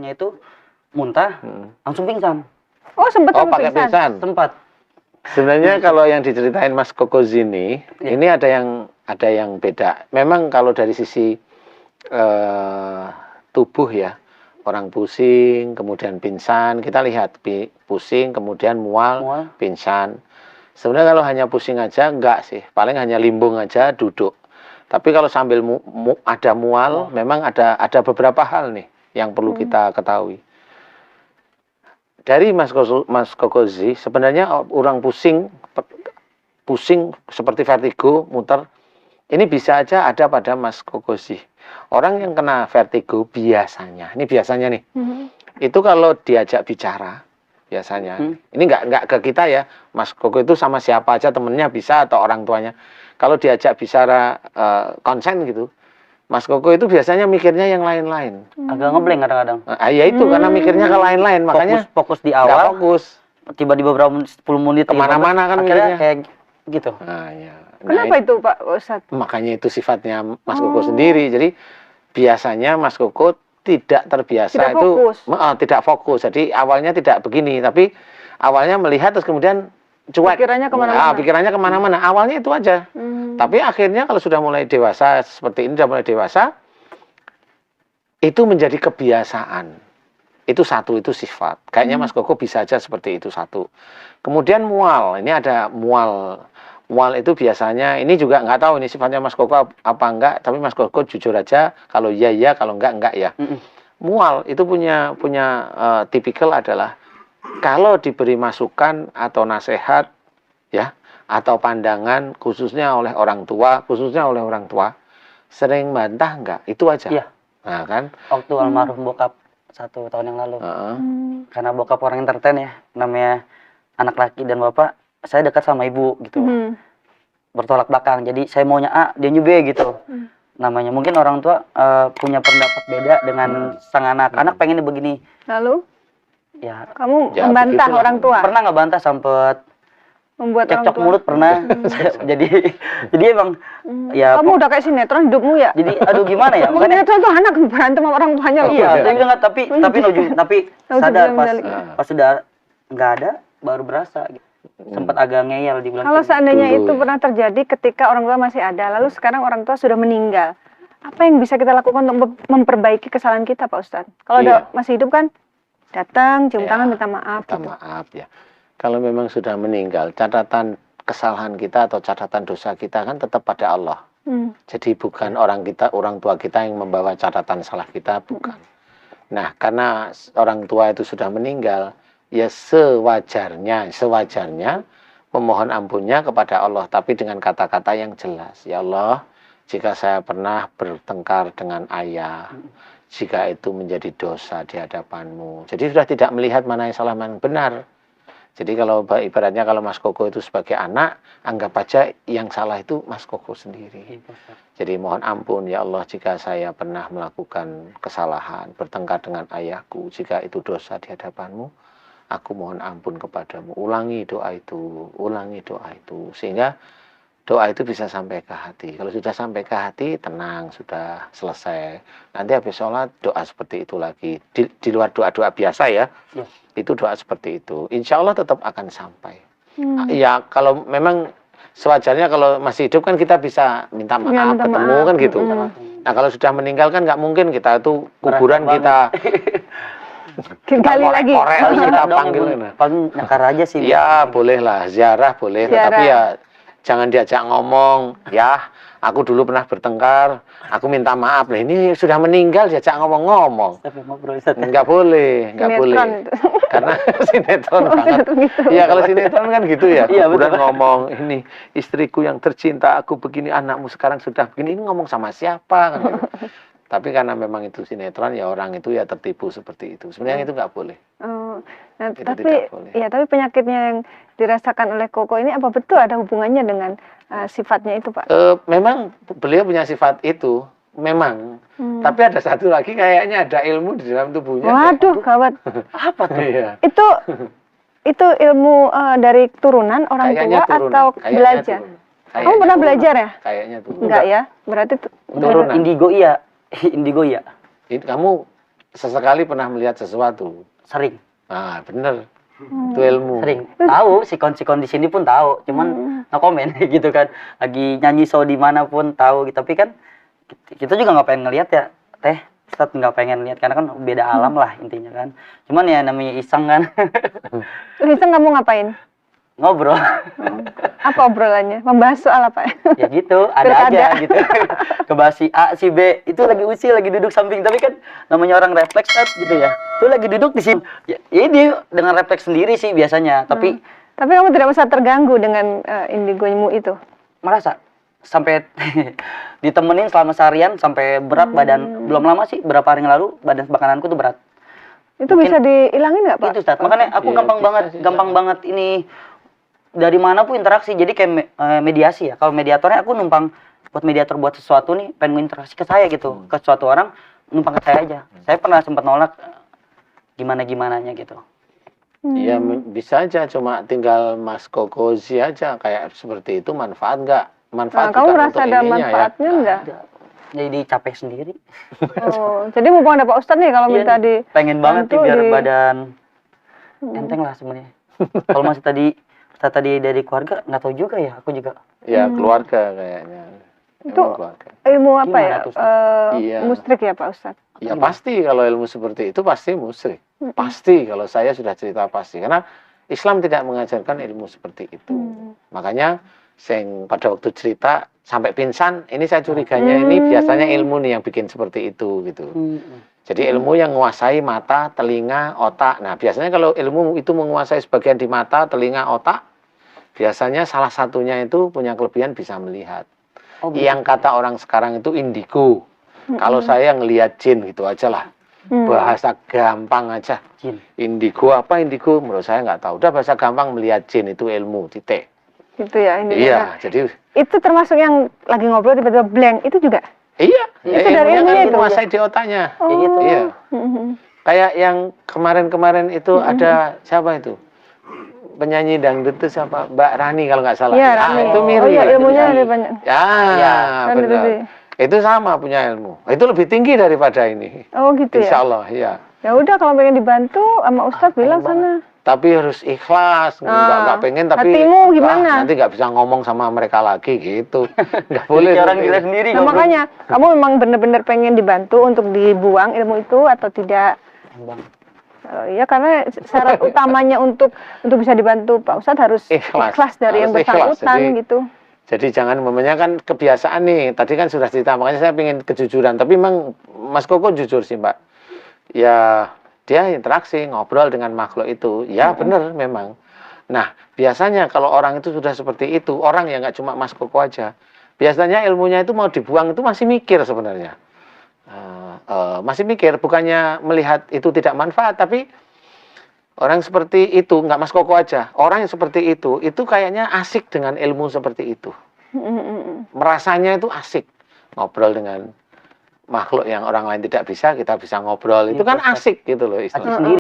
takutnya itu muntah, langsung pingsan. Oh, sempat Oh, pakai pingsan. Tempat. Sebenarnya kalau yang diceritain Mas Koko Zini, ini ada yang beda. Memang kalau dari sisi tubuh ya, orang pusing, kemudian pingsan, kita lihat pusing, kemudian mual, pingsan. Sebenarnya kalau hanya pusing aja enggak sih, paling hanya limbung aja, duduk. Tapi kalau sambil ada mual, memang ada beberapa hal nih yang perlu kita ketahui. Dari Mas Kokozi, sebenarnya orang pusing seperti vertigo, muter, ini bisa aja ada pada Mas Kokozi. Orang yang kena vertigo biasanya, ini biasanya nih, itu kalau diajak bicara, biasanya, ini nggak ke kita ya, Mas Koko itu sama siapa aja, temennya bisa atau orang tuanya. Kalau diajak bicara konsen gitu, Mas Koko itu biasanya mikirnya yang lain-lain. Agak ngeblank kadang-kadang. Ya itu karena mikirnya ke lain-lain, makanya fokus di awal. Fokus. Tiba-tiba berapa 10 menit kemana-mana kan akhirnya kayak gitu. Kenapa itu Pak Ustadz? Makanya itu sifatnya Mas Koko sendiri. Jadi biasanya Mas Koko tidak terbiasa tidak fokus. Jadi awalnya tidak begini, tapi awalnya melihat terus kemudian cuek. Pikirannya kemana-mana. Awalnya itu aja. Tapi akhirnya kalau sudah mulai dewasa seperti ini, sudah mulai dewasa, itu menjadi kebiasaan. Itu satu, itu sifat. Kayaknya Mas Koko bisa aja seperti itu satu. Kemudian mual. Ini ada mual. Mual itu biasanya, ini juga nggak tahu ini sifatnya Mas Koko apa enggak. Tapi Mas Koko jujur aja, kalau iya iya, kalau enggak ya. Mual itu punya tipikal adalah kalau diberi masukan atau nasihat ya, atau pandangan khususnya oleh orang tua, sering bantah enggak? Itu aja. Iya. Nah kan. Waktu almarhum bokap 1 tahun yang lalu. Karena bokap orang entertain ya, namanya anak laki dan bapak, saya dekat sama ibu gitu. Bertolak belakang. Jadi saya maunya A, dia B gitu. Namanya mungkin orang tua punya pendapat beda dengan sang anak. Anak pengennya begini. Lalu? Ya. Kamu membantah orang tua? Pernah nggak bantah, sempet membuat cekcok mulut pernah. jadi emang ya kamu udah kayak sinetron hidupmu ya. Jadi aduh gimana ya, makanya sinetron tuh anak berantem sama orang tuanya loh. Iya, saya bilang tapi sadar pas sudah nggak ada baru berasa gitu. Sempat agak ngeyel dibilang. Kalau seandainya itu pernah terjadi ketika orang tua masih ada, lalu sekarang orang tua sudah meninggal, apa yang bisa kita lakukan untuk memperbaiki kesalahan kita Pak Ustadz? Kalau masih hidup kan datang, cium tangan, minta maaf. Minta maaf ya. Kalau memang sudah meninggal, catatan kesalahan kita atau catatan dosa kita kan tetap pada Allah. Jadi bukan orang tua kita yang membawa catatan salah kita, bukan. Nah, karena orang tua itu sudah meninggal, ya sewajarnya memohon ampunnya kepada Allah, tapi dengan kata-kata yang jelas. Ya Allah, jika saya pernah bertengkar dengan ayah, jika itu menjadi dosa di hadapanmu. Jadi sudah tidak melihat mana yang salah, mana yang benar. Jadi kalau ibaratnya kalau Mas Koko itu sebagai anak, anggap aja yang salah itu Mas Koko sendiri. Jadi mohon ampun ya Allah jika saya pernah melakukan kesalahan, bertengkar dengan ayahku, jika itu dosa di hadapanmu, aku mohon ampun kepadamu. Ulangi doa itu, sehingga doa itu bisa sampai ke hati. Kalau sudah sampai ke hati, tenang, sudah selesai. Nanti habis sholat, doa seperti itu lagi. Di luar doa-doa biasa ya, itu doa seperti itu. Insya Allah tetap akan sampai. Ya, kalau memang sewajarnya kalau masih hidup kan kita bisa minta maaf, ketemu kan gitu. Nah, kalau sudah meninggal kan nggak mungkin kita itu kuburan kita gali lagi. Kita panggil. Paling nyakar aja sih. Ya, boleh lah, ziarah boleh. Tapi ya jangan diajak ngomong, ya aku dulu pernah bertengkar, aku minta maaf. Nah ini sudah meninggal diajak ngomong-ngomong. Nggak boleh. Karena sinetron banget. Iya kalau sinetron kan gitu ya. Udah ngomong, ini istriku yang tercinta, aku begini, anakmu sekarang sudah begini, ini ngomong sama siapa? Kan gitu. Tapi karena memang itu sinetron, ya orang itu ya tertipu seperti itu. Sebenarnya itu nggak boleh. Nah, tapi penyakitnya yang dirasakan oleh Koko ini apa betul ada hubungannya dengan sifatnya itu Pak? Memang beliau punya sifat itu, memang. Tapi ada satu lagi kayaknya ada ilmu di dalam tubuhnya. Waduh, gawat. Apa tuh? Itu ilmu dari turunan orang tua atau belajar? Kamu pernah belajar ya? Kayaknya tuh. Enggak ya? Berarti turunan. Indigo iya. Kamu sesekali pernah melihat sesuatu. Sering. Nah, bener. Itu ilmu. Sering. Tahu sikon-sikon di sini pun tahu, cuman no komen gitu kan. Lagi nyanyi show di mana pun tahu gitu. Tapi kan kita juga nggak pengen ngelihat ya, Teh. Ustadz nggak pengen lihat karena kan beda alam lah intinya kan. Cuman ya namanya iseng kan. Iseng kamu ngapain? Ngobrol. Apa obrolannya? Membahas soal apa? Ya gitu, ada aja gitu. Kebahas si A, si B, itu lagi usil, lagi duduk samping. Tapi kan namanya orang refleks gitu ya. Itu lagi duduk di sini. Ya, ini dengan refleks sendiri sih biasanya. Tapi kamu tidak merasa terganggu dengan indigomu itu? merasa sampai ditemenin selama seharian sampai berat badan. Belum lama sih, berapa hari yang lalu badan makananku tuh berat. Itu Mungkin bisa dihilangin nggak, Pak? Itu Ustaz. Makanya aku gampang banget ini dari mana pun interaksi. Jadi kayak mediasi ya. Kalau mediatornya aku numpang buat mediator buat sesuatu nih, pengen interaksi ke saya gitu. Ke suatu orang numpang ke saya aja. Saya pernah sempat nolak gimana-gimananya gitu. Iya, bisa aja, cuma tinggal Mas Kokozi aja kayak seperti itu manfaat nggak? Manfaat kamu merasa ada manfaatnya nggak? Jadi capek sendiri. Oh, jadi mumpung ada Pak Ustadz nih kalau minta di pengen banget sih biar badan enteng lah sebenarnya. Kalau masih tadi dari keluarga nggak tahu juga ya, aku juga. Ya keluarga kayaknya. Itu ilmu apa ya? Iya. Musrik ya Pak Ustadz? Ya pasti kalau ilmu seperti itu pasti musrik. Pasti kalau saya sudah cerita pasti. Karena Islam tidak mengajarkan ilmu seperti itu. Makanya pada waktu cerita sampai pingsan, ini saya curiganya ini biasanya ilmu nih yang bikin seperti itu gitu. Jadi ilmu yang menguasai mata, telinga, otak. Nah biasanya kalau ilmu itu menguasai sebagian di mata, telinga, otak, biasanya salah satunya itu punya kelebihan bisa melihat. Yang kata orang sekarang itu indigo. Kalau saya ngelihat jin gitu aja lah. Bahasa gampang aja. Jin. Indigo apa indigo? Menurut saya nggak tahu. Udah bahasa gampang melihat jin itu ilmu, titik. Gitu ya. Iya, jadi itu termasuk yang lagi ngobrol tiba-tiba blank itu juga? Iya, itu dari ilmunya itu. menguasai di otaknya. Gitu. Iya. Kayak yang kemarin-kemarin itu ada siapa itu? Penyanyi dangdut itu siapa? Mbak Rani kalau nggak salah. Iya, Rani. Itu mirip. Oh iya, ilmunya lebih banyak. Ya, benar. Itu sama punya ilmu. Itu lebih tinggi daripada ini. Oh gitu ya. Insya Allah, iya. Ya udah kalau pengen dibantu sama Ustadz bilang sana. Tapi harus ikhlas, nggak pengen tapi hatimu gimana? nanti nggak bisa ngomong sama mereka lagi gitu. Nggak boleh. Orang gila sendiri. Nah, makanya kamu memang benar-benar pengen dibantu untuk dibuang ilmu itu atau tidak? Ya karena syarat utamanya untuk bisa dibantu Pak Ustadz harus ikhlas dari yang bersangkutan gitu. Jadi jangan memangnya kan kebiasaan nih. Tadi kan sudah cerita, makanya saya pengen kejujuran. Tapi memang Mas Koko jujur sih Mbak. Ya dia interaksi, ngobrol dengan makhluk itu. Ya benar memang. Nah biasanya kalau orang itu sudah seperti itu, orang yang nggak cuma Mas Koko aja. Biasanya ilmunya itu mau dibuang itu masih mikir sebenarnya. Masih mikir, bukannya melihat itu tidak manfaat, tapi orang seperti itu, nggak Mas Koko aja, orang yang seperti itu kayaknya asik dengan ilmu seperti itu. Merasanya itu asik, ngobrol dengan makhluk yang orang lain tidak bisa, kita bisa ngobrol, itu kan asik gitu loh istilahnya.